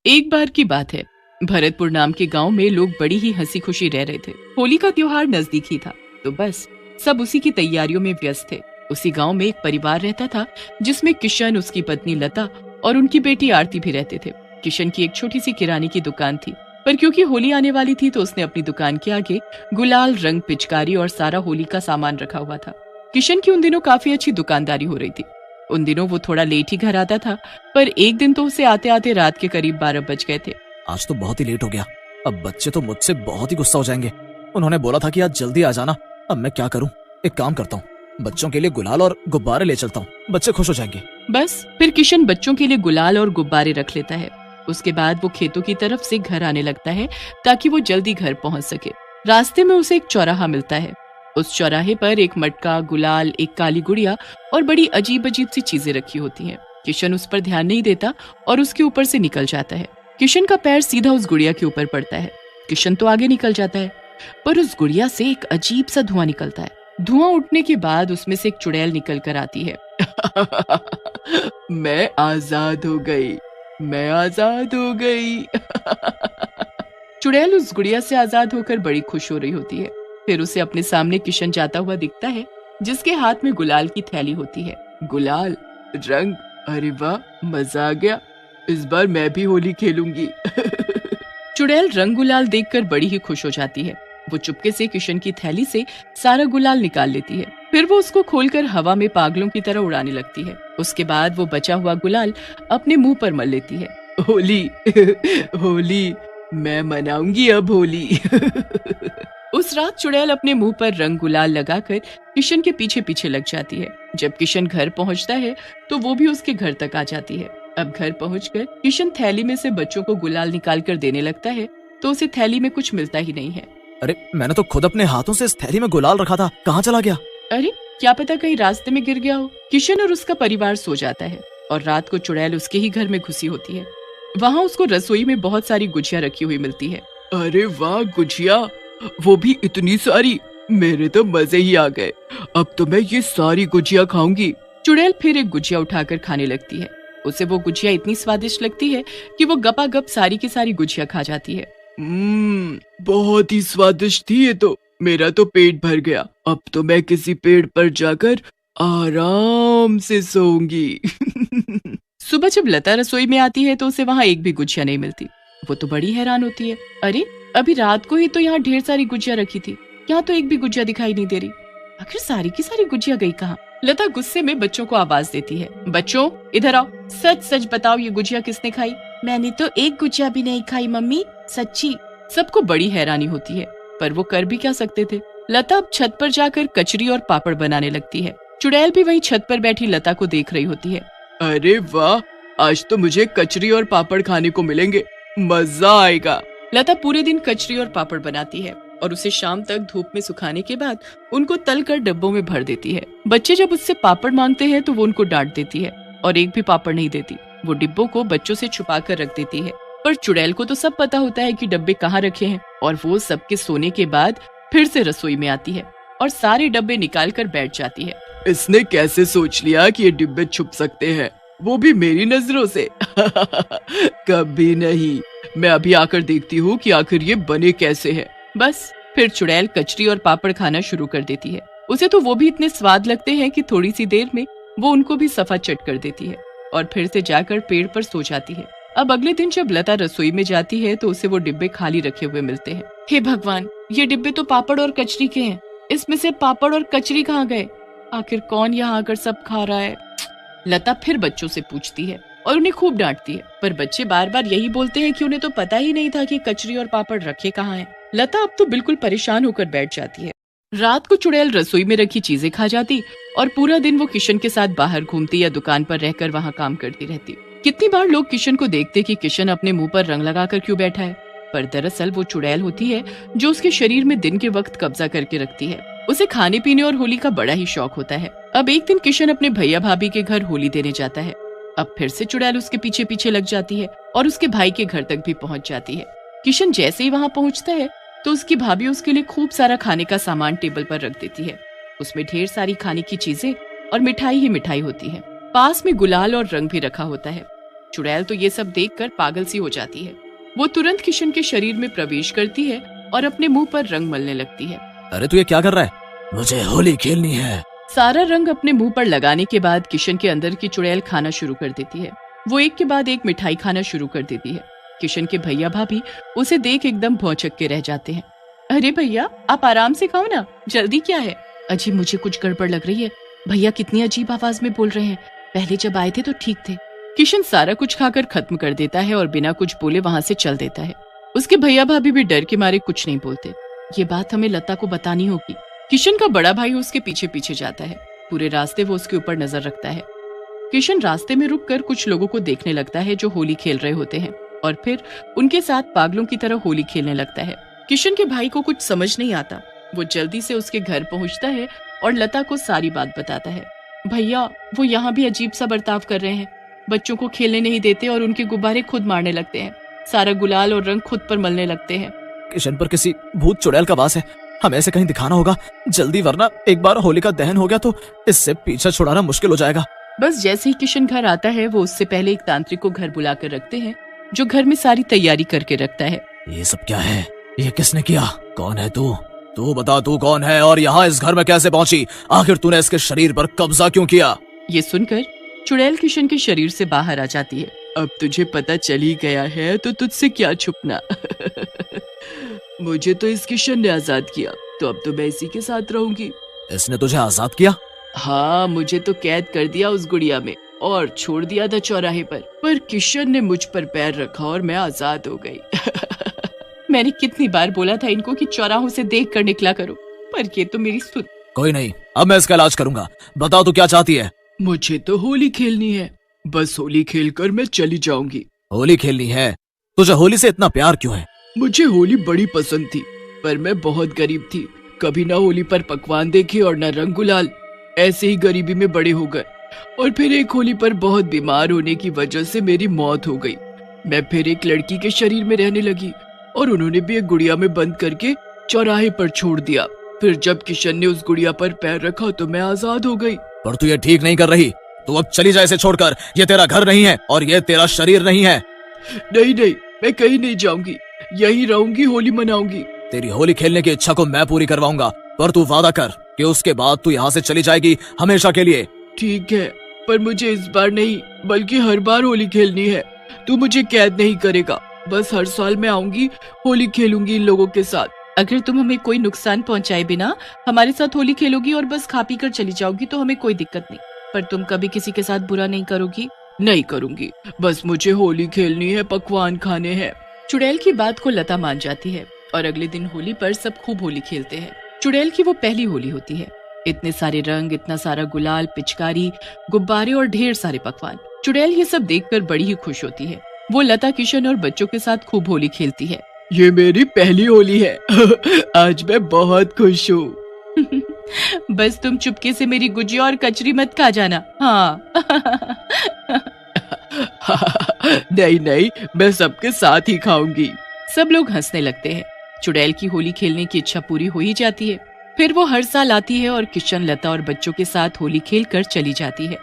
एक बार की बात है, भरतपुर नाम के गांव में लोग बड़ी ही हंसी खुशी रह रहे थे। होली का त्योहार नजदीक ही था, तो बस सब उसी की तैयारियों में व्यस्त थे। उसी गांव में एक परिवार रहता था जिसमें किशन, उसकी पत्नी लता और उनकी बेटी आरती भी रहते थे। किशन की एक छोटी सी किराने की दुकान थी, पर क्योंकि होली आने वाली थी तो उसने अपनी दुकान के आगे गुलाल, रंग, पिचकारी और सारा होली का सामान रखा हुआ था। किशन की उन दिनों काफी अच्छी दुकानदारी हो रही थी। उन दिनों वो थोड़ा लेट ही घर आता था, पर एक दिन तो उसे आते आते रात के करीब 12 बज गए थे। आज तो बहुत ही लेट हो गया। अब बच्चे तो मुझसे बहुत ही गुस्सा हो जाएंगे। उन्होंने बोला था कि आज जल्दी आ जाना। अब मैं क्या करूं? एक काम करता हूं, बच्चों के लिए गुलाल और गुब्बारे ले चलता हूं, बच्चे खुश हो जाएंगे। बस फिर किशन बच्चों के लिए गुलाल और गुब्बारे रख लेता है। उसके बाद वो खेतों की तरफ से घर आने लगता है ताकि वो जल्दी घर पहुंच सके। रास्ते में उसे एक चौराहा मिलता है। उस चौराहे पर एक मटका, गुलाल, एक काली गुड़िया और बड़ी अजीब अजीब सी चीजें रखी होती हैं। किशन उस पर ध्यान नहीं देता और उसके ऊपर से निकल जाता है। किशन का पैर सीधा उस गुड़िया के ऊपर पड़ता है। किशन तो आगे निकल जाता है, पर उस गुड़िया से एक अजीब सा धुआं निकलता है। धुआं उठने के बाद उसमें से एक चुड़ैल निकल कर आती है। मैं आजाद हो गई, मैं आजाद हो गई। चुड़ैल उस गुड़िया से आजाद होकर बड़ी खुश हो रही होती है। फिर उसे अपने सामने किशन जाता हुआ दिखता है, जिसके हाथ में गुलाल की थैली होती है। गुलाल, रंग, अरे वाह, मजा आ गया। इस बार मैं भी होली खेलूंगी। चुड़ैल रंग गुलाल देखकर बड़ी ही खुश हो जाती है। वो चुपके से किशन की थैली से सारा गुलाल निकाल लेती है। फिर वो उसको खोलकर हवा में पागलों की तरह उड़ाने लगती है। उसके बाद वो बचा हुआ गुलाल अपने मुंह पर मल लेती है। होली, होली, मैं मनाऊंगी अब होली। उस रात चुड़ैल अपने मुंह पर रंग गुलाल लगाकर किशन के पीछे पीछे लग जाती है। जब किशन घर पहुंचता है तो वो भी उसके घर तक आ जाती है। अब घर पहुंचकर किशन थैली में से बच्चों को गुलाल निकाल कर देने लगता है, तो उसे थैली में कुछ मिलता ही नहीं है। अरे मैंने तो खुद अपने हाथों से इस थैली में गुलाल रखा था, कहाँ चला गया? अरे क्या पता कहीं रास्ते में गिर गया हो। किशन और उसका परिवार सो जाता है और रात को चुड़ैल उसके ही घर में घुसी होती है। वहाँ उसको रसोई में बहुत सारी गुजिया रखी हुई मिलती है। अरे वाह, गुजिया, वो भी इतनी सारी, मेरे तो मजे ही आ गए। अब तो मैं ये सारी गुजिया खाऊंगी। चुड़ैल फिर एक गुजिया उठाकर खाने लगती है। उसे वो गुजिया इतनी स्वादिष्ट लगती है कि वो गपागप सारी की सारी गुजिया खा जाती है। बहुत ही स्वादिष्ट थी ये तो, मेरा तो पेट भर गया। अब तो मैं किसी पेड़ पर जाकर आराम से सोऊंगी। सुबह जब लता रसोई में आती है तो उसे वहाँ एक भी गुजिया नहीं मिलती। वो तो बड़ी हैरान होती है। अरे अभी रात को ही तो यहाँ ढेर सारी गुजिया रखी थी, यहाँ तो एक भी गुजिया दिखाई नहीं दे रही। आखिर सारी की सारी गुजिया गई कहाँ? लता गुस्से में बच्चों को आवाज देती है। बच्चों, इधर आओ, सच सच बताओ, ये गुजिया किसने खाई? मैंने तो एक गुजिया भी नहीं खाई मम्मी, सच्ची। सबको बड़ी हैरानी होती है, पर वो कर भी क्या सकते थे। लता अब छत पर जाकर कचरी और पापड़ बनाने लगती है। चुड़ैल भी वहीं छत पर बैठी लता को देख रही होती है। अरे वाह, आज तो मुझे कचरी और पापड़ खाने को मिलेंगे, मजा आएगा। लता पूरे दिन कचरी और पापड़ बनाती है और उसे शाम तक धूप में सुखाने के बाद उनको तल कर डब्बों में भर देती है। बच्चे जब उससे पापड़ मांगते हैं तो वो उनको डांट देती है और एक भी पापड़ नहीं देती। वो डिब्बों को बच्चों से छुपा कर रख देती है, पर चुड़ैल को तो सब पता होता है कि डब्बे कहाँ रखे हैं, और वो सबके सोने के बाद फिर से रसोई में आती है और सारे डब्बे निकाल कर बैठ जाती है। इसने कैसे सोच लिया कि ये डिब्बे छुप सकते हैं, वो भी मेरी नजरों से? कभी नहीं, मैं अभी आकर देखती हूँ कि आखिर ये बने कैसे हैं। बस फिर चुड़ैल कचरी और पापड़ खाना शुरू कर देती है। उसे तो वो भी इतने स्वाद लगते हैं कि थोड़ी सी देर में वो उनको भी सफा चट कर देती है और फिर से जाकर पेड़ पर सो जाती है। अब अगले दिन जब लता रसोई में जाती है तो उसे वो डिब्बे खाली रखे हुए मिलते हैं। हे भगवान, ये डिब्बे तो पापड़ और कचरी के हैं, इसमें से पापड़ और कचरी कहाँ गए? आखिर कौन यहाँ आकर सब खा रहा है? लता फिर बच्चों से पूछती है और उन्हें खूब डांटती है, पर बच्चे बार बार यही बोलते हैं कि उन्हें तो पता ही नहीं था कि कचरी और पापड़ रखे कहाँ हैं। लता अब तो बिल्कुल परेशान होकर बैठ जाती है। रात को चुड़ैल रसोई में रखी चीजें खा जाती और पूरा दिन वो किशन के साथ बाहर घूमती या दुकान पर रहकर वहाँ काम करती रहती। कितनी बार लोग किशन को देखते कि किशन अपने मुंह पर रंग लगाकर क्यों बैठा है, पर दरअसल वो चुड़ैल होती है जो उसके शरीर में दिन के वक्त कब्जा करके रखती है। उसे खाने पीने और होली का बड़ा ही शौक होता है। अब एक दिन किशन अपने भैया भाभी के घर होली देने जाता है। अब फिर से चुड़ैल उसके पीछे पीछे लग जाती है और उसके भाई के घर तक भी पहुंच जाती है। किशन जैसे ही वहां पहुंचता है तो उसकी भाभी उसके लिए खूब सारा खाने का सामान टेबल पर रख देती है। उसमें ढेर सारी खाने की चीजें और मिठाई ही मिठाई होती है। पास में गुलाल और रंग भी रखा होता है। चुड़ैल तो ये सब देखकर पागल सी हो जाती है। वो तुरंत किशन के शरीर में प्रवेश करती है और अपने मुंह पर रंग मलने लगती है। अरे तू ये क्या कर रहा है? मुझे होली खेलनी है। सारा रंग अपने मुंह पर लगाने के बाद किशन के अंदर की चुड़ैल खाना शुरू कर देती है। वो एक के बाद एक मिठाई खाना शुरू कर देती है। किशन के भैया भाभी उसे देख एकदम भौचक्के के रह जाते हैं। अरे भैया, आप आराम से खाओ ना, जल्दी क्या है? अजी, मुझे कुछ गड़बड़ लग रही है। भैया कितनी अजीब आवाज में बोल रहे हैं, पहले जब आए थे तो ठीक थे। किशन सारा कुछ खाकर खत्म कर देता है और बिना कुछ बोले वहाँ से चल देता है। उसके भैया भाभी भी डर के मारे कुछ नहीं बोलते। ये बात हमें लता को बतानी होगी। किशन का बड़ा भाई उसके पीछे पीछे जाता है। पूरे रास्ते वो उसके ऊपर नजर रखता है। किशन रास्ते में रुककर कुछ लोगों को देखने लगता है जो होली खेल रहे होते हैं और फिर उनके साथ पागलों की तरह होली खेलने लगता है। किशन के भाई को कुछ समझ नहीं आता। वो जल्दी से उसके घर पहुंचता है और लता को सारी बात बताता है। भैया, वो यहाँ भी अजीब सा बर्ताव कर रहे हैं, बच्चों को खेलने नहीं देते और उनके गुब्बारे खुद मारने लगते हैं। सारा गुलाल और रंग खुद पर मलने लगते हैं। किशन पर किसी भूत चुड़ैल का वास है, हमें ऐसे कहीं दिखाना होगा जल्दी, वरना एक बार होली का दहन हो गया तो इससे पीछा छुड़ाना मुश्किल हो जाएगा। बस जैसे ही किशन घर आता है वो उससे पहले एक तांत्रिक को घर बुलाकर रखते हैं जो घर में सारी तैयारी करके रखता है। ये सब क्या है? ये किसने किया? कौन है तू? तू बता, तू कौन है और यहाँ इस घर में कैसे पहुंची? आखिर तूने इसके शरीर पर कब्जा क्यों किया? ये सुनकर चुड़ैल किशन के शरीर से बाहर आ जाती है। अब तुझे पता चल ही गया है तो तुझसे क्या छुपना। मुझे तो इस किशन ने आजाद किया, तो अब तो मैं इसी के साथ रहूंगी। इसने तुझे आजाद किया? हाँ, मुझे तो कैद कर दिया उस गुड़िया में और छोड़ दिया था चौराहे पर किशन ने मुझ पर पैर रखा और मैं आजाद हो गई। मैंने कितनी बार बोला था इनको कि चौराहों से देख कर निकला करो, पर ये तो मेरी सुन। कोई नहीं, अब मैं इसका इलाज करूंगा। बताओ तू क्या चाहती है? मुझे तो होली खेलनी है, बस होली खेलकर मैं चली जाऊंगी। होली खेलनी है? तुझे होली से इतना प्यार क्यों है? मुझे होली बड़ी पसंद थी, पर मैं बहुत गरीब थी। कभी ना होली पर पकवान देखे और न रंग गुलाल। ऐसे ही गरीबी में बड़े हो गए और फिर एक होली पर बहुत बीमार होने की वजह से मेरी मौत हो गई। मैं फिर एक लड़की के शरीर में रहने लगी और उन्होंने भी एक गुड़िया में बंद करके चौराहे पर छोड़ दिया। फिर जब किशन ने उस गुड़िया पर पैर रखा तो मैं आजाद हो गई। पर तू ये ठीक नहीं कर रही। तू अब चली जा इसे छोड़कर। ये तेरा घर नहीं है और ये तेरा शरीर नहीं है। नहीं नहीं, मैं कहीं नहीं जाऊंगी, यहीं रहूंगी, होली मनाऊंगी। तेरी होली खेलने की इच्छा को मैं पूरी करवाऊंगा, पर तू वादा कर कि उसके बाद तू यहाँ से चली जाएगी हमेशा के लिए। ठीक है, पर मुझे इस बार नहीं बल्कि हर बार होली खेलनी है। तू मुझे कैद नहीं करेगा, बस हर साल मैं आऊंगी, होली खेलूंगी इन लोगों के साथ। अगर तुम हमें कोई नुकसान पहुंचाए बिना हमारे साथ होली खेलोगी और बस खा पी कर चली जाओगी तो हमें कोई दिक्कत नहीं, पर तुम कभी किसी के साथ बुरा नहीं करोगी? नहीं करूंगी, बस मुझे होली खेलनी है, पकवान खाने हैं। चुड़ैल की बात को लता मान जाती है और अगले दिन होली पर सब खूब होली खेलते हैं। चुड़ैल की वो पहली होली होती है। इतने सारे रंग, इतना सारा गुलाल, पिचकारी, गुब्बारे और ढेर सारे पकवान। चुड़ैल ये सब देखकर बड़ी ही खुश होती है। वो लता, किशन और बच्चों के साथ खूब होली खेलती है। ये मेरी पहली होली है। आज मैं बहुत खुश हूँ। बस तुम चुपके से मेरी गुजिया और कचरी मत खा जाना। हाँ। नहीं नहीं, मैं सबके साथ ही खाऊंगी। सब लोग हंसने लगते हैं। चुड़ैल की होली खेलने की इच्छा पूरी हो ही जाती है। फिर वो हर साल आती है और किशन, लता और बच्चों के साथ होली खेल कर चली जाती है।